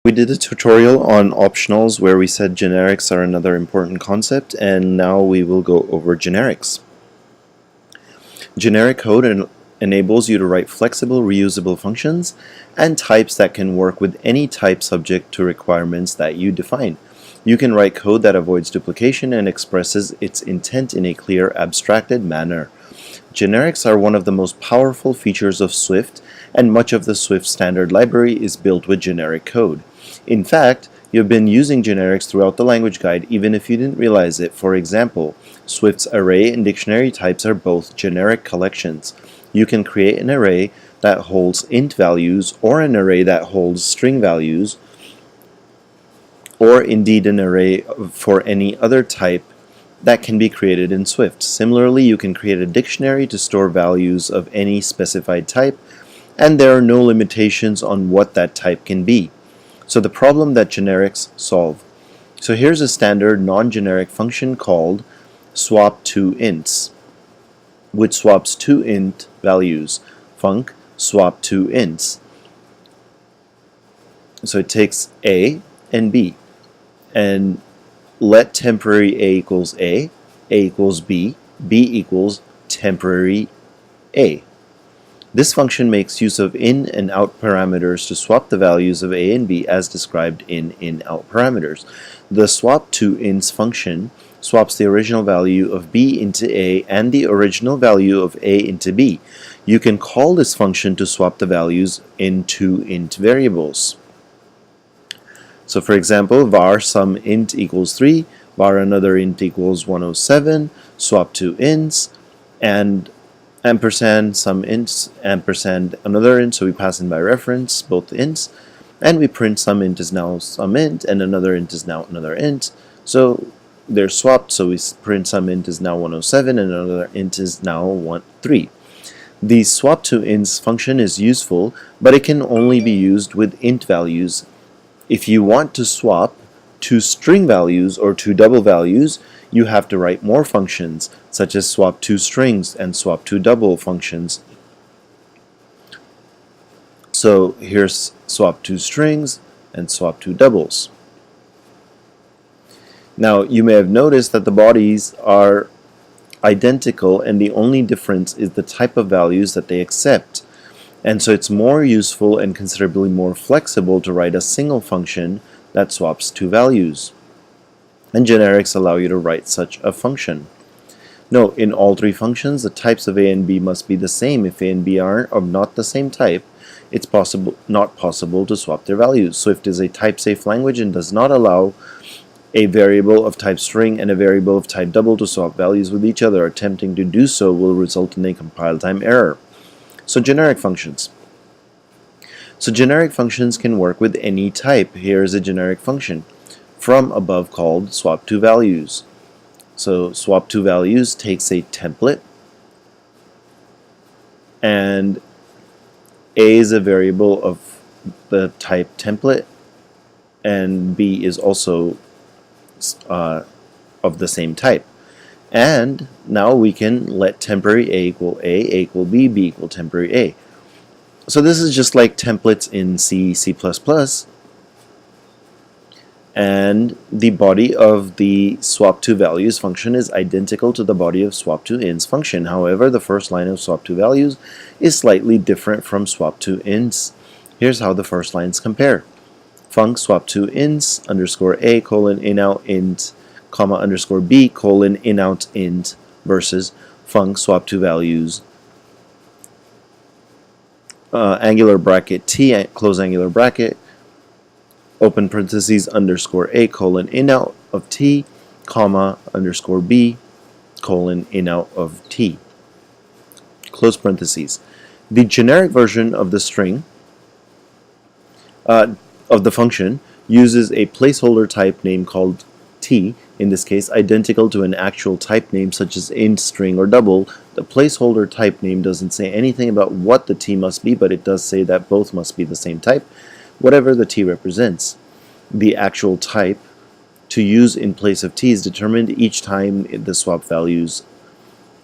We did a tutorial on optionals where we said generics are another important concept, and now we will go over generics. Generic code enables you to write flexible, reusable functions and types that can work with any type subject to requirements that you define. You can write code that avoids duplication and expresses its intent in a clear, abstracted manner. Generics are one of the most powerful features of Swift, and much of the Swift standard library is built with generic code. In fact, you've been using generics throughout the language guide even if you didn't realize it. For example, Swift's array and dictionary types are both generic collections. You can create an array that holds int values or an array that holds string values, or indeed an array for any other type that can be created in Swift. Similarly, you can create a dictionary to store values of any specified type, and there are no limitations on what that type can be. So the problem that generics solve. So here's a standard non-generic function called swap2ints, which swaps two int values. Func swap2ints. So it takes a and b, and let temporary a equals a equals b equals temporary a. This function makes use of in and out parameters to swap the values of a and b as described in in-out parameters. The swap2ints function swaps the original value of b into a and the original value of a into b. You can call this function to swap the values into int variables. So for example, var some int equals 3, var another int equals 107, swap2ints, and ampersand some ints, ampersand another int, so we pass in by reference both ints, and we print some int is now some int, and another int is now another int. So they're swapped, so we print some int is now 107, and another int is now 3. The swap2ints function is useful, but it can only be used with int values. If you want to swap two string values or two double values, you have to write more functions, such as swap2strings and swap2double functions. So here's swap2strings and swap2doubles. Now you may have noticed that the bodies are identical, and the only difference is the type of values that they accept. And so it's more useful and considerably more flexible to write a single function that swaps two values. And generics allow you to write such a function. Note, in all three functions, the types of a and b must be the same. If a and b are not the same type, it's not possible to swap their values. Swift is a type-safe language and does not allow a variable of type string and a variable of type double to swap values with each other. Attempting to do so will result in a compile time error. So generic functions. So generic functions can work with any type. Here is a generic function from above called swap2values. So swap2values takes a template, and a is a variable of the type template, and b is also of the same type. And now we can let temporary a equal b equal temporary a. So this is just like templates in C, C++, and the body of the swap2values function is identical to the body of swap2ints function. However, the first line of swap2values is slightly different from swap2ints. Here's how the first lines compare. Func swap2ints underscore a colon inout int comma underscore b colon inout int versus func swap2values angular bracket t close angular bracket open parentheses underscore a colon inout of t comma underscore b colon inout of t close parentheses. The generic version of the string of the function uses a placeholder type name called t, in this case identical to an actual type name such as int, string, or double. The placeholder type name doesn't say anything about what the t must be, but it does say that both must be the same type, whatever the t represents. The actual type to use in place of t is determined each time the swap values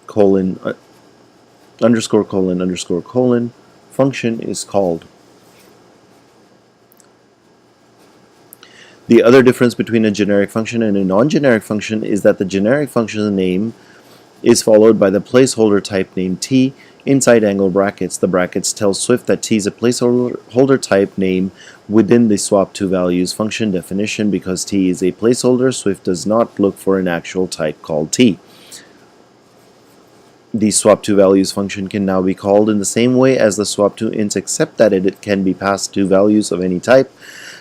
colon underscore colon function is called. The other difference between a generic function and a non-generic function is that the generic function's name is followed by the placeholder type name t inside angle brackets. The brackets tell Swift that t is a placeholder type name within the swap2values function definition. Because t is a placeholder, Swift does not look for an actual type called t. The swap2values function can now be called in the same way as the swap2int, except that it can be passed to values of any type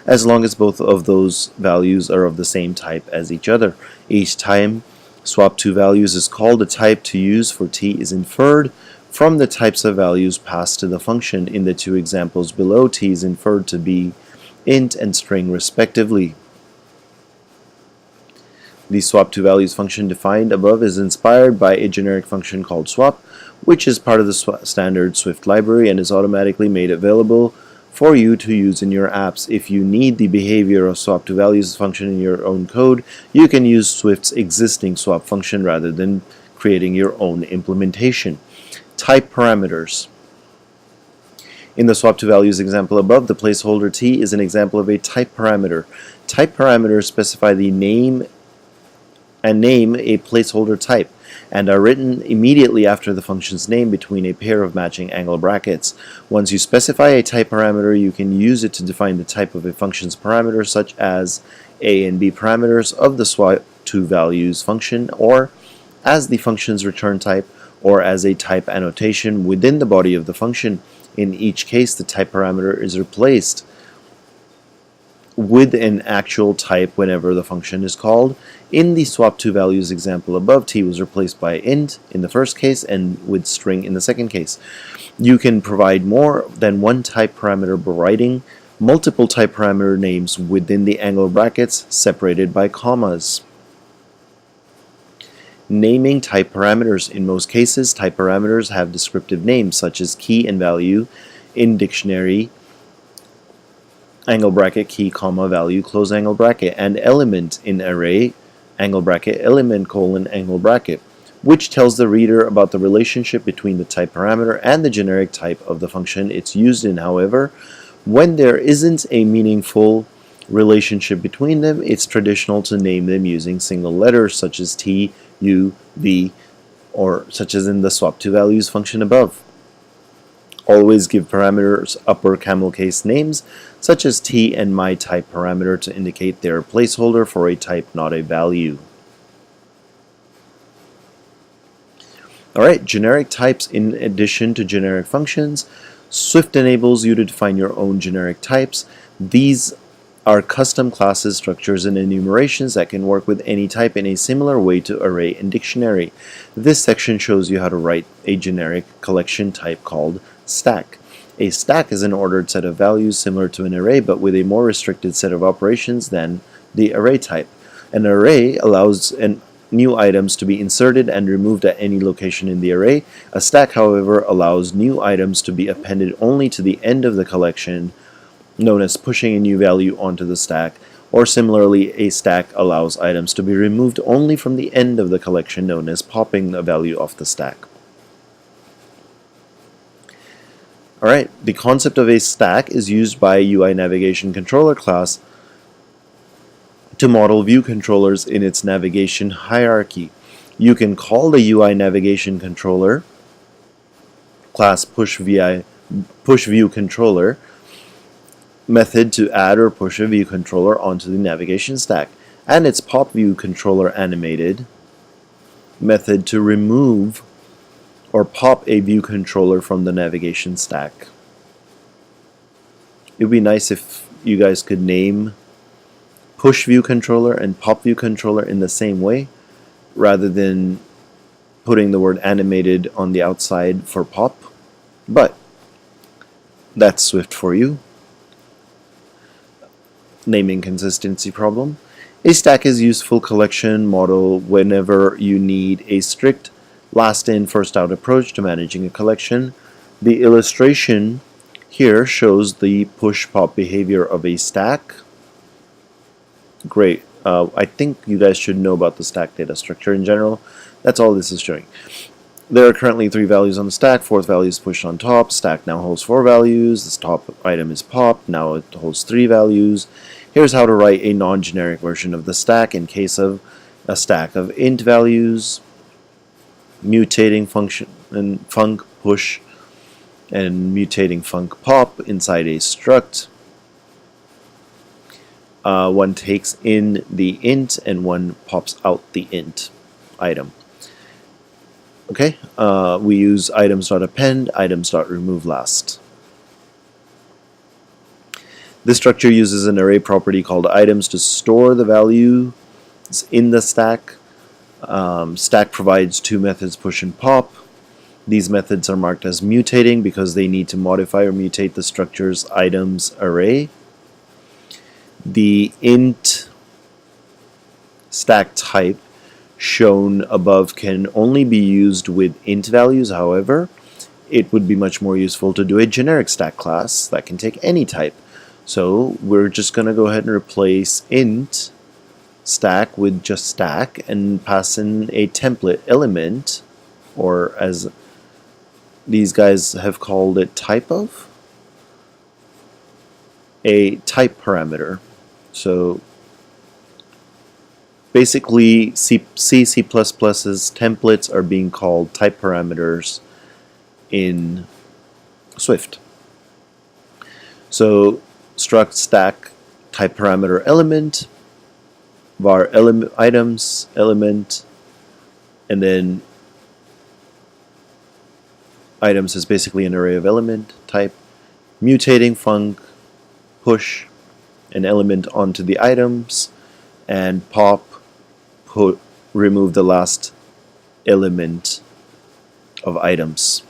as long as both of those values are of the same type as each other. Each time swap2values is called, the type to use for t is inferred from the types of values passed to the function. In the two examples below, t is inferred to be int and string respectively. The swap2values function defined above is inspired by a generic function called swap, which is part of the standard Swift library and is automatically made available for you to use in your apps. If you need the behavior of swap2values function in your own code, you can use Swift's existing swap function rather than creating your own implementation. Type parameters. In the swap2values example above, the placeholder t is an example of a type parameter. Type parameters specify the name a placeholder type and are written immediately after the function's name between a pair of matching angle brackets. Once you specify a type parameter, you can use it to define the type of a function's parameter, such as a and b parameters of the swap2values function, or as the function's return type, or as a type annotation within the body of the function. In each case, the type parameter is replaced with an actual type whenever the function is called. In the swap2values example above, t was replaced by int in the first case and with string in the second case. You can provide more than one type parameter by writing multiple type parameter names within the angle brackets separated by commas. Naming type parameters. In most cases, type parameters have descriptive names such as key and value in dictionary, angle bracket, key, comma, value, close angle bracket, and element in array, angle bracket, element, colon, angle bracket, which tells the reader about the relationship between the type parameter and the generic type of the function it's used in. However, when there isn't a meaningful relationship between them, it's traditional to name them using single letters such as t, u, v, or such as in the swap2values function above. Always give parameters upper camel case names such as t and my type parameter to indicate they're a placeholder for a type, not a value. Alright, generic types. In addition to generic functions, Swift enables you to define your own generic types. These are custom classes, structures, and enumerations that can work with any type in a similar way to array and dictionary. This section shows you how to write a generic collection type called stack. A stack is an ordered set of values similar to an array, but with a more restricted set of operations than the array type. An array allows new items to be inserted and removed at any location in the array. A stack, however, allows new items to be appended only to the end of the collection, known as pushing a new value onto the stack, or similarly, a stack allows items to be removed only from the end of the collection, known as popping a value off the stack. Alright, the concept of a stack is used by a UI navigation controller class to model view controllers in its navigation hierarchy. You can call the UI navigation controller class pushViewController method to add or push a view controller onto the navigation stack, and its popViewControllerAnimated method to remove or pop a view controller from the navigation stack. It would be nice if you guys could name pushViewController and popViewController in the same way, rather than putting the word animated on the outside for pop, but that's Swift for you. Naming consistency problem. A stack is a useful collection model whenever you need a strict last in, first out approach to managing a collection. The illustration here shows the push-pop behavior of a stack. Great. I think you guys should know about the stack data structure in general. That's all this is showing. There are currently 3 values on the stack. Fourth value is pushed on top. Stack now holds 4 values. This top item is popped. Now it holds 3 values. Here's how to write a non-generic version of the stack in case of a stack of int values, mutating function and func push, and mutating func pop inside a struct. One takes in the int and one pops out the int item. Okay, we use items.append, items.remove last. This structure uses an array property called items to store the values in the stack. Stack provides two methods, push and pop. These methods are marked as mutating because they need to modify or mutate the structure's items array. The int stack type shown above can only be used with int values. However, it would be much more useful to do a generic stack class that can take any type. So we're just going to go ahead and replace int stack with just stack and pass in a template element, or as these guys have called it, type of, a type parameter. So basically C++'s templates are being called type parameters in Swift. So struct stack type parameter element, var element items element, and then items is basically an array of element type, mutating func push an element onto the items, and pop remove the last element of items.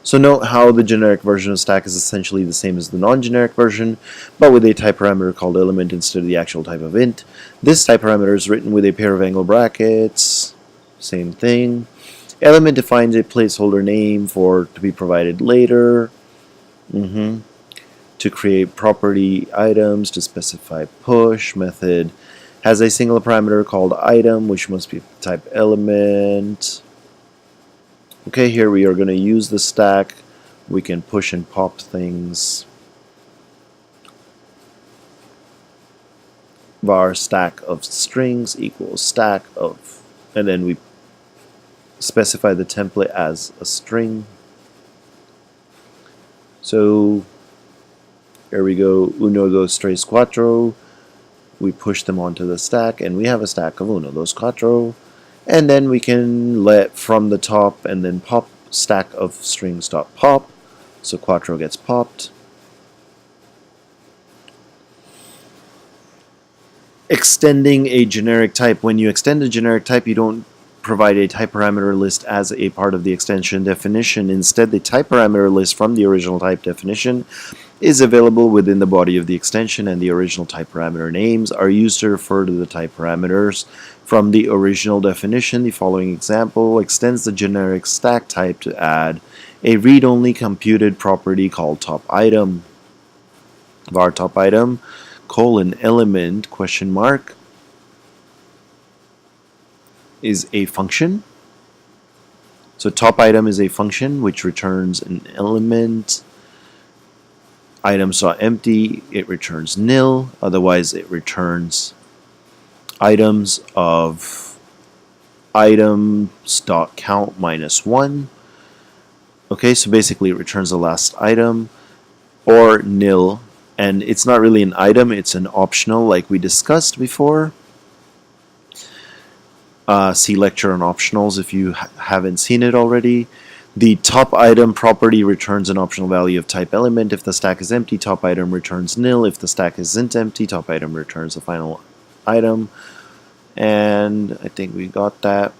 So note how the generic version of stack is essentially the same as the non-generic version, but with a type parameter called element instead of the actual type of int. This type parameter is written with a pair of angle brackets. Same thing. Element defines a placeholder name for to be provided later. To create property items, to specify push. Method has a single parameter called item, which must be type element. Okay, here we are going to use the stack. We can push and pop things. Var stack of strings equals stack of, and then we specify the template as a string. So here we go, uno, dos, tres, cuatro. We push them onto the stack, and we have a stack of uno, dos, cuatro. And then we can let from the top and then pop stack of strings dot pop. So cuatro gets popped. Extending a generic type. When you extend a generic type, you don't provide a type parameter list as a part of the extension definition. Instead, the type parameter list from the original type definition is available within the body of the extension, and the original type parameter names are used to refer to the type parameters from the original definition. The following example extends the generic stack type to add a read-only computed property called top item. Var top item colon element question mark is a function. So top item is a function which returns an element. Items.empty, it returns nil, otherwise it returns items of items.count minus 1. Okay, so basically it returns the last item, or nil, and it's not really an item, it's an optional like we discussed before. See lecture on optionals if you haven't seen it already. The top item property returns an optional value of type element. If the stack is empty, top item returns nil. If the stack isn't empty, top item returns the final item. And I think we got that.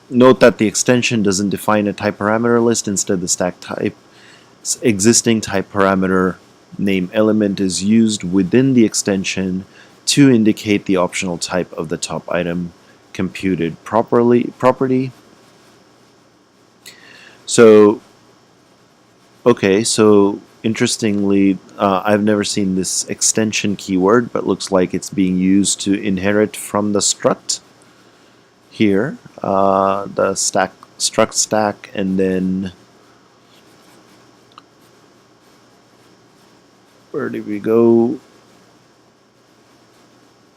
Note that the extension doesn't define a type parameter list. Instead, the stack type's existing type parameter name element is used within the extension to indicate the optional type of the top item computed property. So, okay, so interestingly, I've never seen this extension keyword, but looks like it's being used to inherit from the struct here, the struct stack, and then where did we go?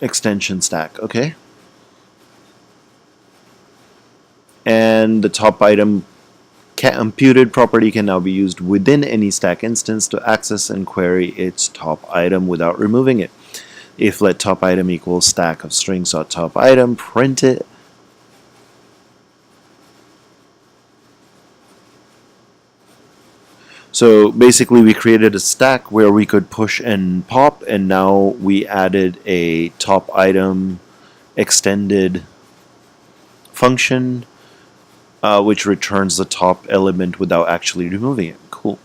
extension stack, okay? And the top item computed property can now be used within any stack instance to access and query its top item without removing it. If let top item equals stack of strings.top item, print it. So basically we created a stack where we could push and pop, and now we added a top item extended function which returns the top element without actually removing it. Cool.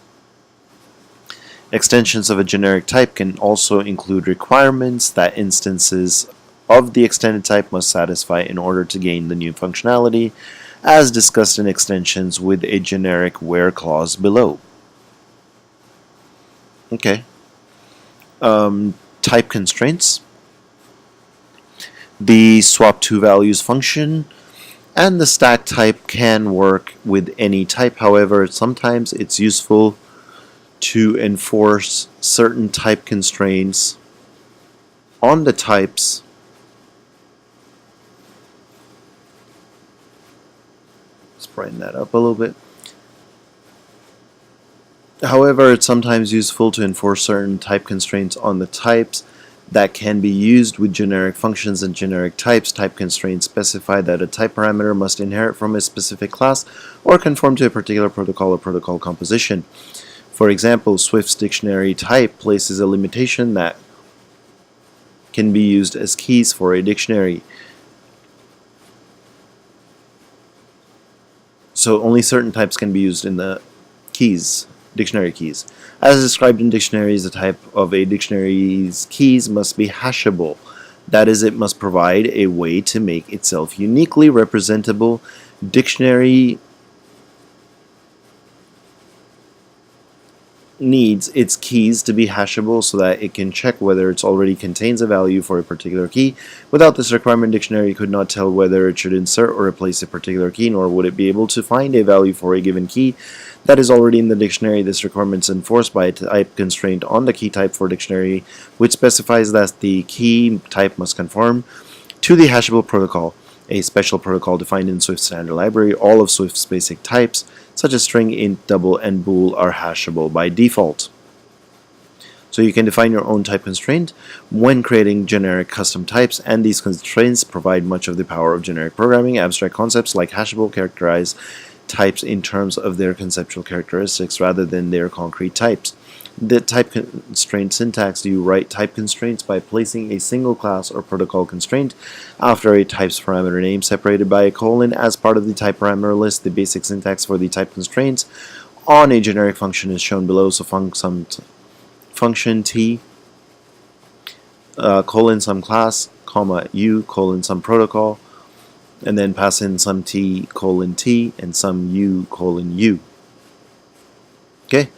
Extensions of a generic type can also include requirements that instances of the extended type must satisfy in order to gain the new functionality, as discussed in extensions with a generic where clause below. Okay. Type constraints. The swap two values function and the stack type can work with any type. However, sometimes it's useful to enforce certain type constraints on the types let's brighten that up a little bit. However, it's sometimes useful to enforce certain type constraints on the types that can be used with generic functions and generic types. Type constraints specify that a type parameter must inherit from a specific class or conform to a particular protocol or protocol composition. For example, Swift's dictionary type places a limitation that can be used as keys for a dictionary. So only certain types can be used in the keys, dictionary keys. As described in dictionaries, the type of a dictionary's keys must be hashable. That is, it must provide a way to make itself uniquely representable. Dictionary needs its keys to be hashable so that it can check whether it already contains a value for a particular key. Without this requirement, dictionary could not tell whether it should insert or replace a particular key, nor would it be able to find a value for a given key that is already in the dictionary. This requirement is enforced by a type constraint on the key type for dictionary, which specifies that the key type must conform to the hashable protocol, a special protocol defined in Swift's standard library. All of Swift's basic types, such as string, int, double, and bool, are hashable by default. So you can define your own type constraint when creating generic custom types, and these constraints provide much of the power of generic programming. Abstract concepts like hashable characterize types in terms of their conceptual characteristics rather than their concrete types. The type constraint syntax: you write type constraints by placing a single class or protocol constraint after a type's parameter name separated by a colon as part of the type parameter list. The basic syntax for the type constraints on a generic function is shown below. So function t colon some class comma u colon some protocol, and then pass in some t colon t and some u colon u. Okay.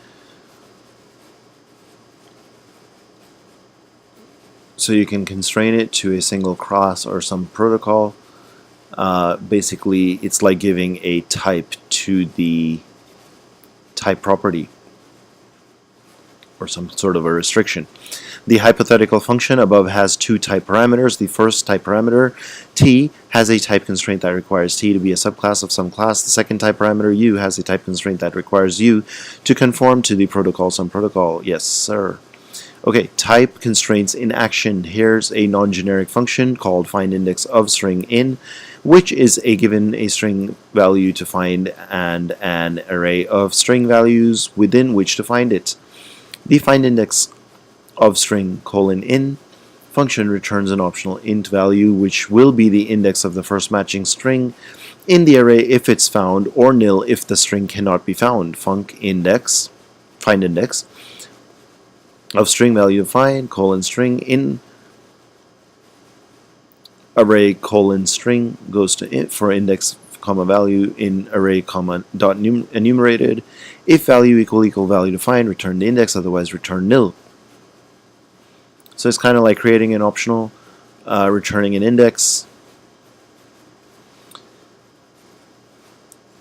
So you can constrain it to a single class or some protocol. Basically, it's like giving a type to the type property or some sort of a restriction. The hypothetical function above has two type parameters. The first type parameter, t, has a type constraint that requires t to be a subclass of some class. The second type parameter, u, has a type constraint that requires u to conform to the protocol some protocol. Yes, sir. Okay, type constraints in action. Here's a non-generic function called findIndex of string in, which is given a string value to find and an array of string values within which to find it. The findIndex of string colon in function returns an optional int value, which will be the index of the first matching string in the array if it's found, or nil if the string cannot be found. FindIndex of string value find colon string in array colon string goes to int for index comma value in array comma dot enumerated. If value equal value to find, return the index, otherwise return nil. So it's kind of like creating an optional, returning an index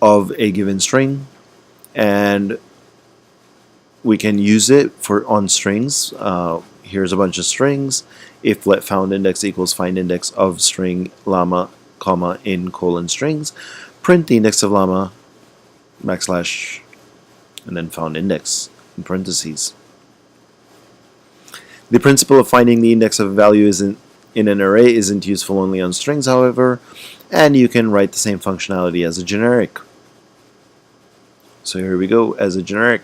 of a given string, and we can use it for on strings. here's a bunch of strings. If let found index equals find index of string llama, comma, in colon strings, print the index of llama, backslash, and then found index in parentheses. The principle of finding the index of a value in an array isn't useful only on strings, however, and you can write the same functionality as a generic. So here we go as a generic.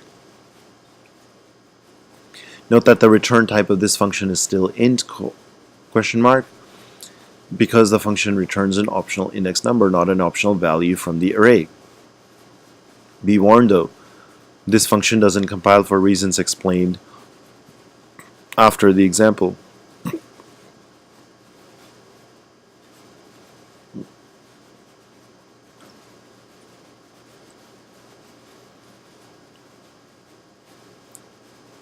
Note that the return type of this function is still int question mark, because the function returns an optional index number, not an optional value from the array. Be warned though, this function doesn't compile for reasons explained after the example.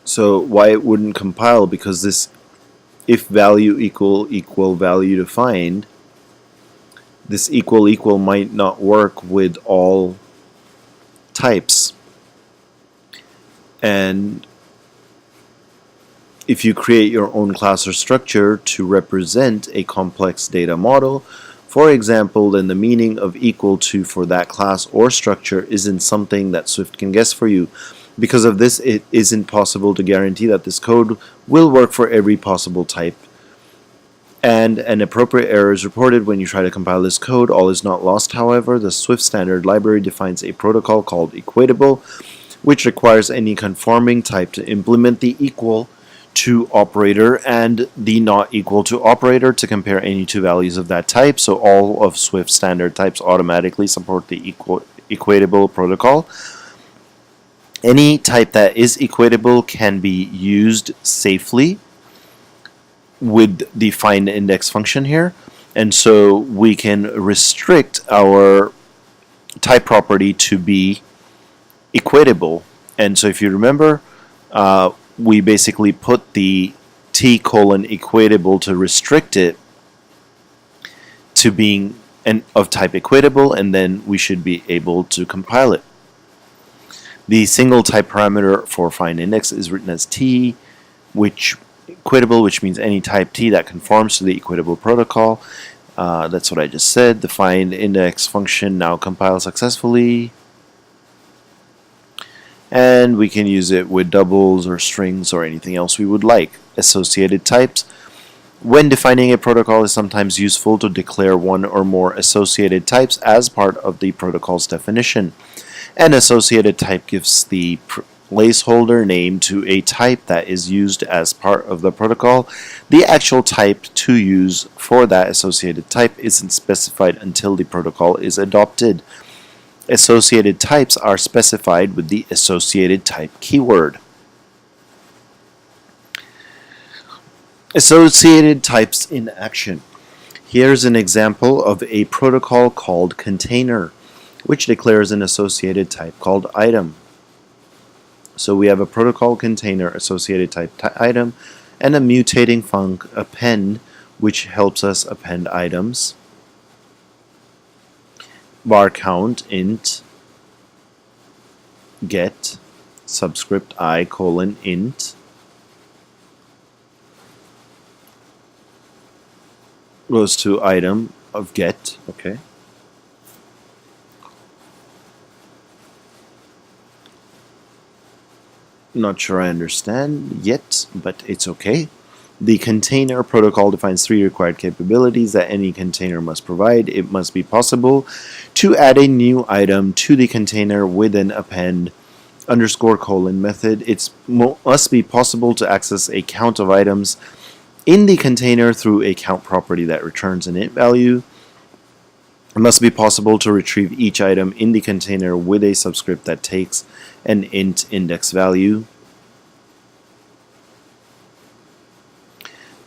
So why it wouldn't compile? Because this if value equal value to find, this equal might not work with all types. And if you create your own class or structure to represent a complex data model, for example, then the meaning of equal to for that class or structure isn't something that Swift can guess for you. Because of this, it isn't possible to guarantee that this code will work for every possible type. And an appropriate error is reported when you try to compile this code. All is not lost, however. The Swift standard library defines a protocol called equatable, which requires any conforming type to implement the equal to operator and the not equal to operator to compare any two values of that type. So all of Swift standard types automatically support the equatable protocol. Any type that is equatable can be used safely with the find index function here, and so we can restrict our type property to be equatable. And so if you remember, we basically put the t colon equatable to restrict it to being of type equatable, and then we should be able to compile it. The single type parameter for find index is written as t, which equatable, which means any type t that conforms to the equatable protocol. That's what I just said. The find index function now compiles successfully, and we can use it with doubles or strings or anything else we would like. Associated types. When defining a protocol, is sometimes useful to declare one or more associated types as part of the protocol's definition. An associated type gives the placeholder name to a type that is used as part of the protocol. The actual type to use for that associated type isn't specified until the protocol is adopted. Associated types are specified with the associated type keyword. Associated types in action. Here's an example of a protocol called container, which declares an associated type called item. So we have a protocol container associated type item and a mutating func append, which helps us append items. Var count int get subscript I colon int goes to item of get. Okay. Not sure I understand yet, but it's okay. The container protocol defines 3 required capabilities that any container must provide. It must be possible to add a new item to the container with an append underscore colon method. It must be possible to access a count of items in the container through a count property that returns an int value. It must be possible to retrieve each item in the container with a subscript that takes an int index value.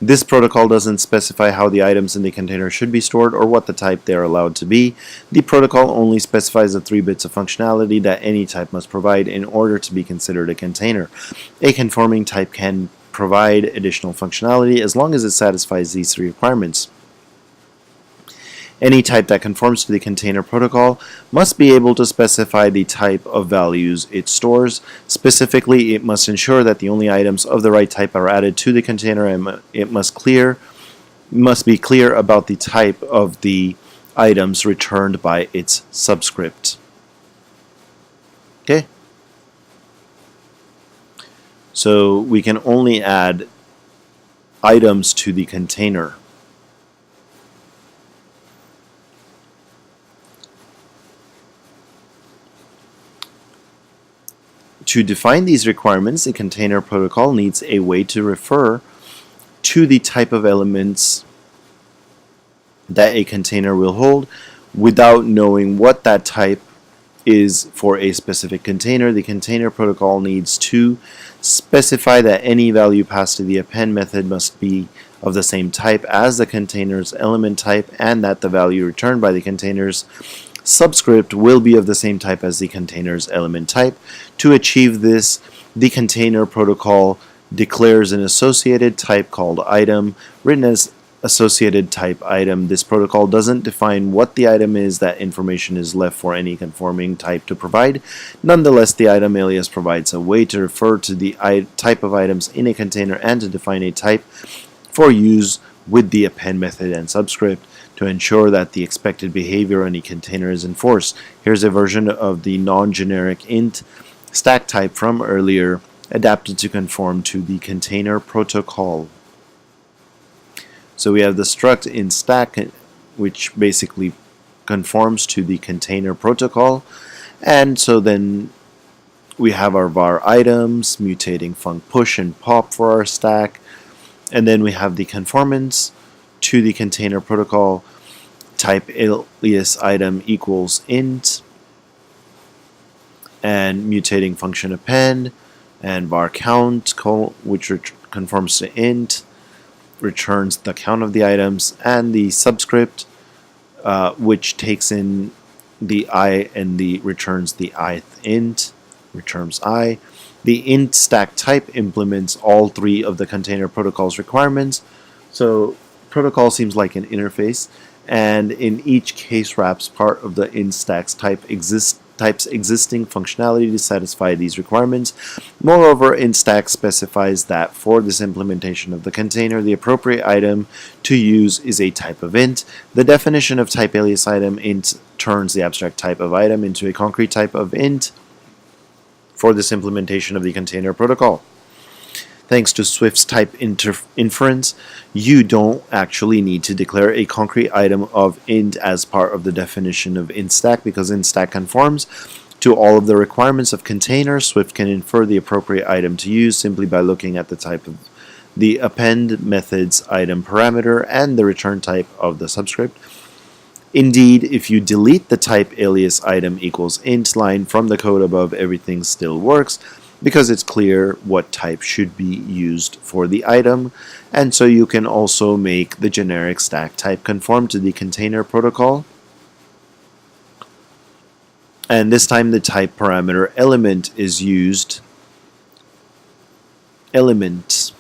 This protocol doesn't specify how the items in the container should be stored or what the type they are allowed to be. The protocol only specifies the 3 bits of functionality that any type must provide in order to be considered a container. A conforming type can provide additional functionality as long as it satisfies these 3 requirements. Any type that conforms to the container protocol must be able to specify the type of values it stores. Specifically, it must ensure that the only items of the right type are added to the container, and it must be clear about the type of the items returned by its subscript. Okay? So we can only add items to the container. To define these requirements, the container protocol needs a way to refer to the type of elements that a container will hold without knowing what that type is for a specific container. The container protocol needs to specify that any value passed to the append method must be of the same type as the container's element type, and that the value returned by the container's subscript will be of the same type as the container's element type. To achieve this, the container protocol declares an associated type called item, written as associated type item. This protocol doesn't define what the item is. That information is left for any conforming type to provide. Nonetheless, the item alias provides a way to refer to the type of items in a container and to define a type for use with the append method and subscript to ensure that the expected behavior on a container is enforced. Here's a version of the non-generic int stack type from earlier, adapted to conform to the container protocol. So we have the struct in stack, which basically conforms to the container protocol, and so then we have our var items, mutating func push and pop for our stack, and then we have the conformance to the container protocol, type alias item equals int, and mutating function append, and var count, which conforms to int, returns the count of the items, and the subscript, which takes in the I and returns the ith int, returns I. The int stack type implements all three of the container protocol's requirements. So protocol seems like an interface, and in each case wraps part of the int stack's type's existing functionality to satisfy these requirements. Moreover, int stack specifies that for this implementation of the container, the appropriate item to use is a type of int. The definition of type alias item int turns the abstract type of item into a concrete type of int for this implementation of the container protocol. Thanks to Swift's type inference, you don't actually need to declare a concrete item of int as part of the definition of int stack, because int stack conforms to all of the requirements of container. Swift can infer the appropriate item to use simply by looking at the type of the append method's item parameter and the return type of the subscript. Indeed, if you delete the type alias item equals int line from the code above, everything still works, because it's clear what type should be used for the item. And so you can also make the generic stack type conform to the container protocol. And this time the type parameter element is used. Element.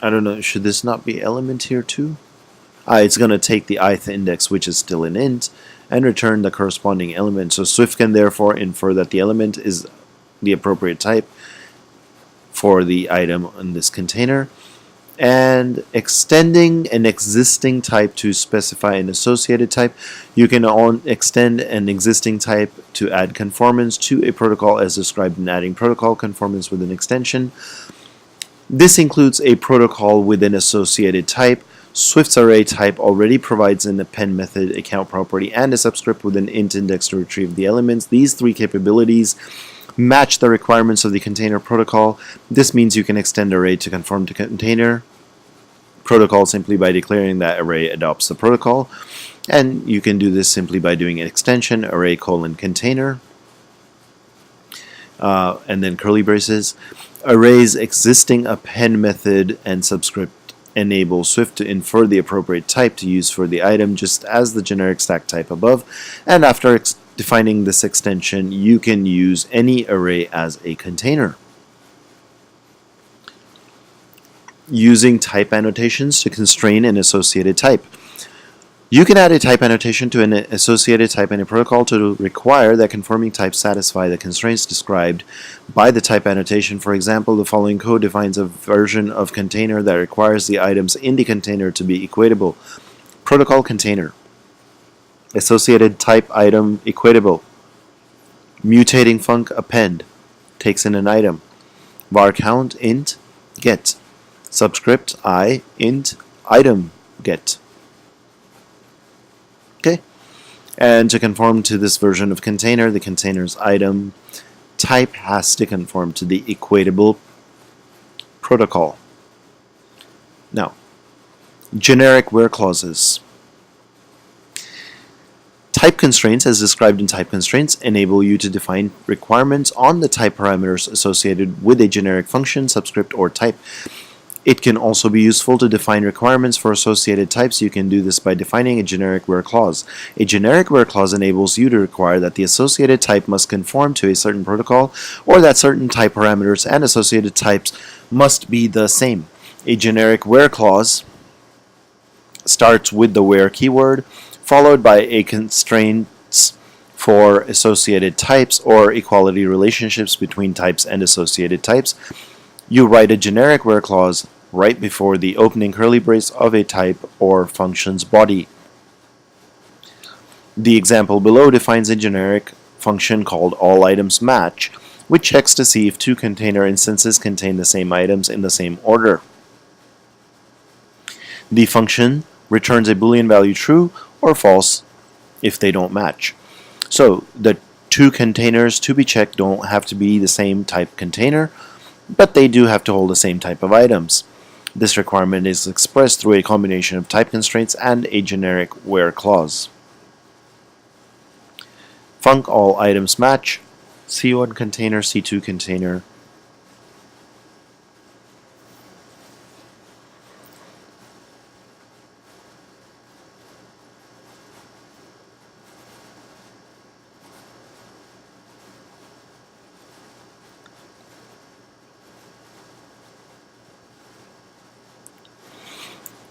I don't know, should this not be element here too? It's going to take the ith index, which is still an int, and return the corresponding element. So Swift can therefore infer that the element is the appropriate type for the item in this container. And extending an existing type to specify an associated type, you can extend an existing type to add conformance to a protocol as described in adding protocol conformance with an extension. This includes a protocol with an associated type. Swift's array type already provides an append method, a count property, and a subscript with an int index to retrieve the elements. These three capabilities match the requirements of the container protocol. This means you can extend array to conform to container protocol simply by declaring that array adopts the protocol. And you can do this simply by doing an extension array : container, and then curly braces. Array's existing append method and subscript enable Swift to infer the appropriate type to use for the item, just as the generic stack type above. And after defining this extension, you can use any array as a container. using type annotations to constrain an associated type. You can add a type annotation to an associated type in a protocol to require that conforming types satisfy the constraints described by the type annotation. For example, the following code defines a version of container that requires the items in the container to be equatable. Protocol container. Associated type item equatable. Mutating func append. Takes in an item. Var count int get. Subscript I int item get. Okay, and to conform to this version of container, the container's item type has to conform to the equatable protocol. Now, generic where clauses. Type constraints, as described in type constraints, enable you to define requirements on the type parameters associated with a generic function, subscript, or type. It can also be useful to define requirements for associated types. You can do this by defining a generic where clause. A generic where clause enables you to require that the associated type must conform to a certain protocol, or that certain type parameters and associated types must be the same. A generic where clause starts with the where keyword, followed by a constraints for associated types or equality relationships between types and associated types. You write a generic where clause right before the opening curly brace of a type or function's body. The example below defines a generic function called allItemsMatch, which checks to see if two container instances contain the same items in the same order. The function returns a Boolean value true or false if they don't match. So the two containers to be checked don't have to be the same type container, but they do have to hold the same type of items. This requirement is expressed through a combination of type constraints and a generic where clause. Func all items match, C1 container, C2 container.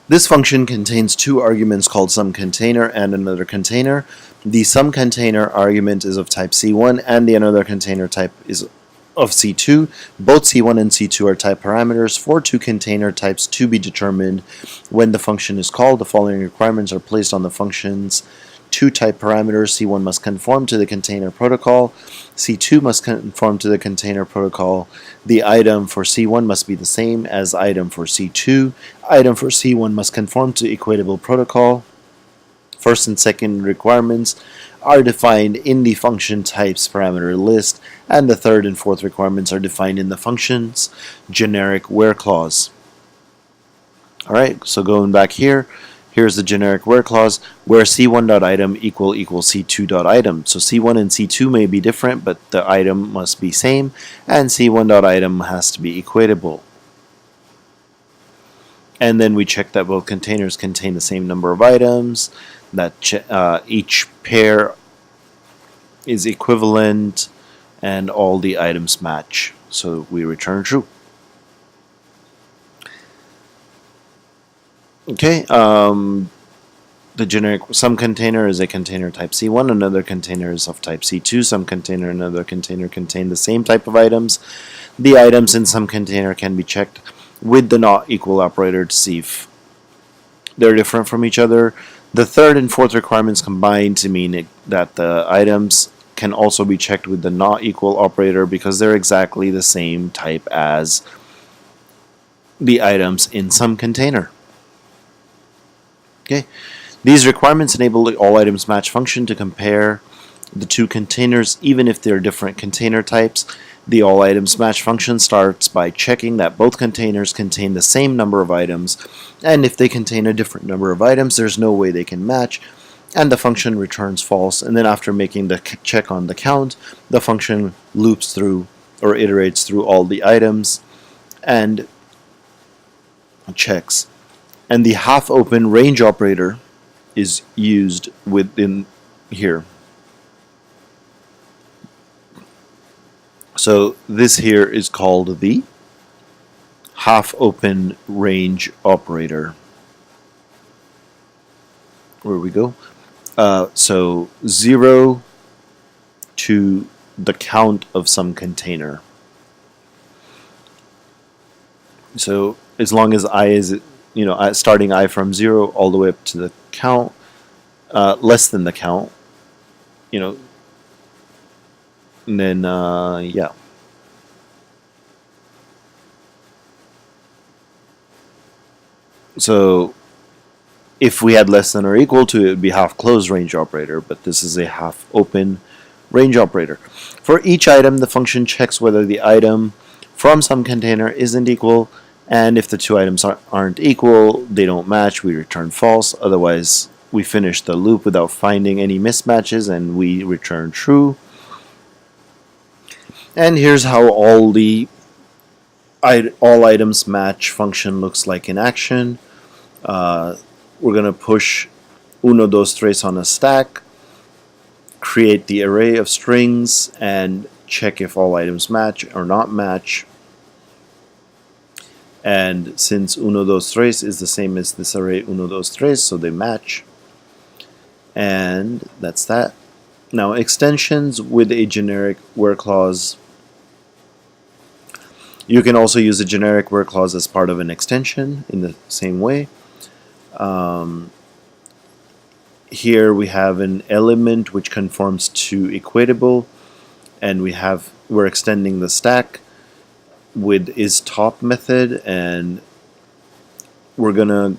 This function contains two arguments called someContainer and another container. The someContainer argument is of type C1 and the another container type is of C2. Both C1 and C2 are type parameters for two container types to be determined. When the function is called, the following requirements are placed on the function's two type parameters. C1 must conform to the container protocol. C2 must conform to the container protocol. The item for C1 must be the same as item for C2. Item for C1 must conform to equatable protocol. First and second requirements are defined in the function types parameter list, and the third and fourth requirements are defined in the function's generic where clause. Alright, so going back here, here's the generic where clause where C1.item equals C2.item. So C1 and C2 may be different, but the item must be same, and C1.item has to be equatable. And then we check that both containers contain the same number of items, that each pair is equivalent, and all the items match. So we return true. Okay, the generic someContainer is a container type C1, another container is of type C2, someContainer and another container contain the same type of items. The items in someContainer can be checked with the not equal operator to see if they're different from each other. The third and fourth requirements combine to mean that the items can also be checked with the not equal operator because they're exactly the same type as the items in someContainer. Okay, these requirements enable the allItemsMatch function to compare the two containers even if they're different container types. The allItemsMatch function starts by checking that both containers contain the same number of items, and if they contain a different number of items, there's no way they can match, and the function returns false. And then after making the check on the count, the function loops through or iterates through all the items and checks. And the half-open range operator is used within here. So this here is called the half open range operator. Where we go? So 0 to the count of some container. So as long as I is, starting I from 0 all the way up to the count, less than the count, and then, yeah. So if we had less than or equal to, it would be half closed range operator, but this is a half open range operator. For each item, the function checks whether the item from some container isn't equal, and if the two items aren't equal, they don't match, we return false. Otherwise, we finish the loop without finding any mismatches, and we return true. And here's how all items match function looks like in action. We're going to push uno, dos, tres on a stack, create the array of strings, and check if all items match or not match. And since uno, dos, tres is the same as this array uno, dos, tres, so they match. And that's that. Now, extensions with a generic where clause. You can also use a generic where clause as part of an extension in the same way. Here we have an element which conforms to equatable, and we're extending the stack with isTop method, and we're gonna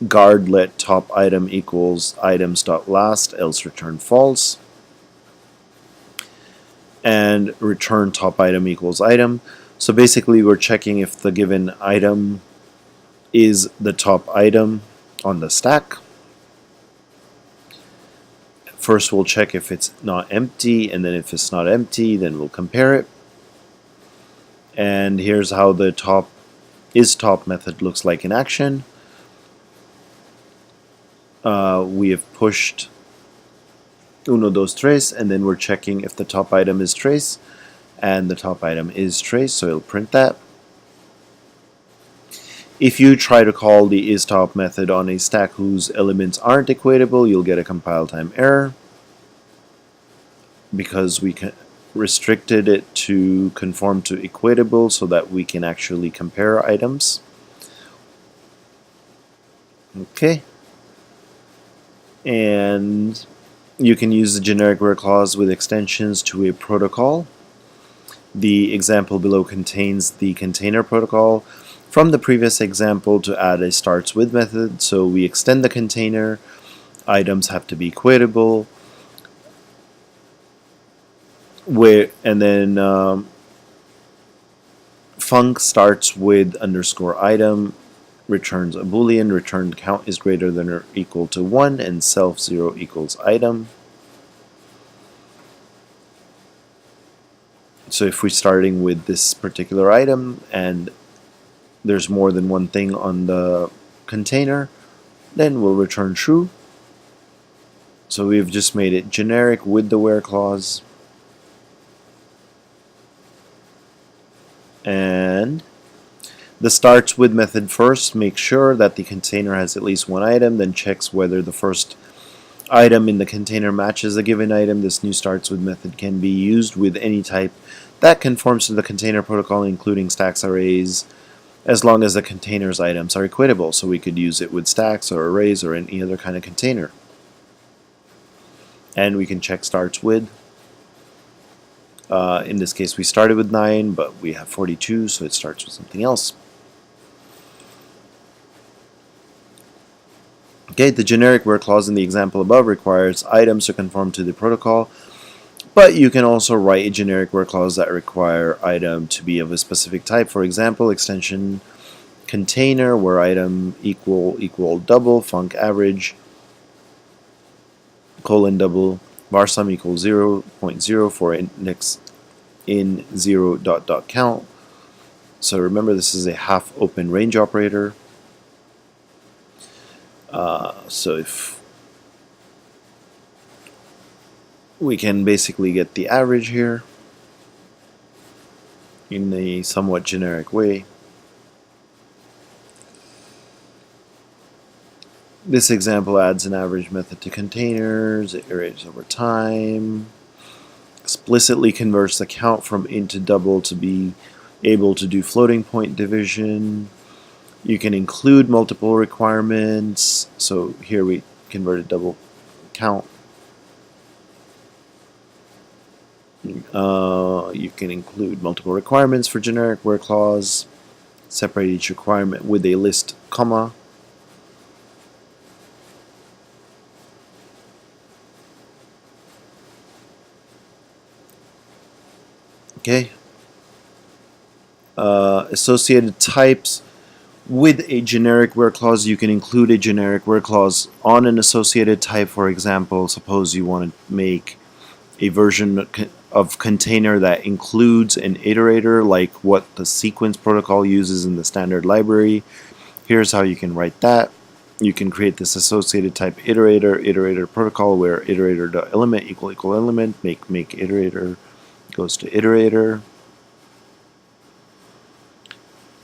guard let top item equals items.last, else return false, and return top item equals item. So basically we're checking if the given item is the top item on the stack. First we'll check if it's not empty, and then if it's not empty, then we'll compare it. And here's how the isTop method looks like in action. We have pushed uno, dos, tres, and then we're checking if the top item is trace, and the top item is trace, so it'll print that. If you try to call the isTop method on a stack whose elements aren't equatable, you'll get a compile time error because we restricted it to conform to equatable so that we can actually compare items. Okay. And you can use the generic where clause with extensions to a protocol. The example below contains the container protocol from the previous example to add a starts with method. So we extend the container, items have to be equatable, and then func starts with underscore item, returns a boolean, return count is greater than or equal to 1, and self 0 equals item. So if we're starting with this particular item and there's more than one thing on the container, then we'll return true. So we've just made it generic with the where clause. And the starts with method first makes sure that the container has at least one item, then checks whether the first item in the container matches a given item. This new starts with method can be used with any type that conforms to the container protocol, including stacks, arrays, as long as the container's items are equatable. So we could use it with stacks or arrays or any other kind of container. And we can check starts with. In this case, we started with 9, but we have 42, so it starts with something else. Okay, the generic where clause in the example above requires items to conform to the protocol, but you can also write a generic where clause that require item to be of a specific type. For example, extension container where item equal double, func average, colon double, var sum equals 0.0 for index in 0 ... count. So remember, this is a half open range operator. So if we can basically get the average here in a somewhat generic way. This example adds an average method to containers, it iterates over time, explicitly converts the count from int to double to be able to do floating point division. You can include multiple requirements. So here we converted double count. You can include multiple requirements for generic where clause. Separate each requirement with a list comma. Okay. Associated types. With a generic where clause, you can include a generic where clause on an associated type. For example, suppose you want to make a version of container that includes an iterator, like what the sequence protocol uses in the standard library. Here's how you can write that. You can create this associated type iterator protocol, where iterator.element equal element, make iterator goes to iterator,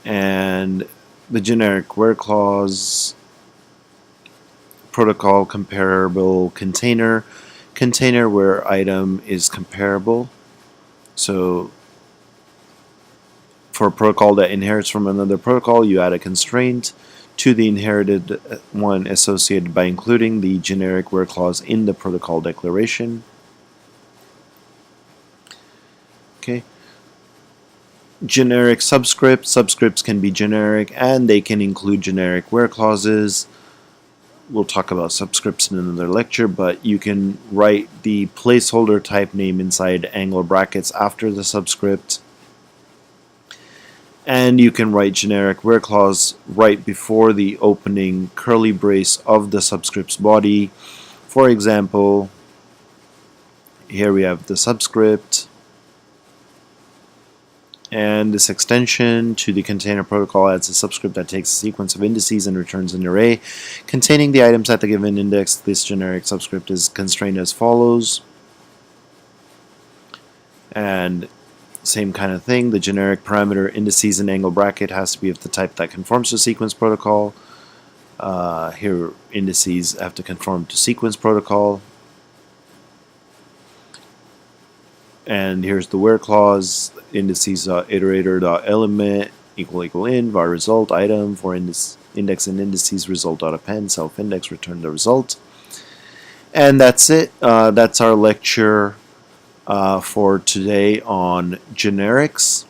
and the generic where clause protocol comparable container where item is comparable. So for a protocol that inherits from another protocol, you add a constraint to the inherited one associated by including the generic where clause in the protocol declaration. Okay. Generic subscripts. Subscripts can be generic and they can include generic where clauses. We'll talk about subscripts in another lecture, but you can write the placeholder type name inside angle brackets after the subscript. And you can write generic where clause right before the opening curly brace of the subscript's body. For example, here we have the subscript, and this extension to the container protocol adds a subscript that takes a sequence of indices and returns an array containing the items at the given index. This generic subscript is constrained as follows. And same kind of thing, the generic parameter indices in angle bracket has to be of the type that conforms to sequence protocol. Here indices have to conform to sequence protocol. And here's the where clause, indices iterator.element equal in var result item for index and indices result.append self index return the result. And that's it. That's our lecture for today on generics.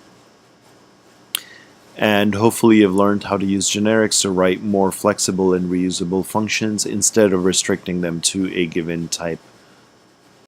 And hopefully you've learned how to use generics to write more flexible and reusable functions instead of restricting them to a given type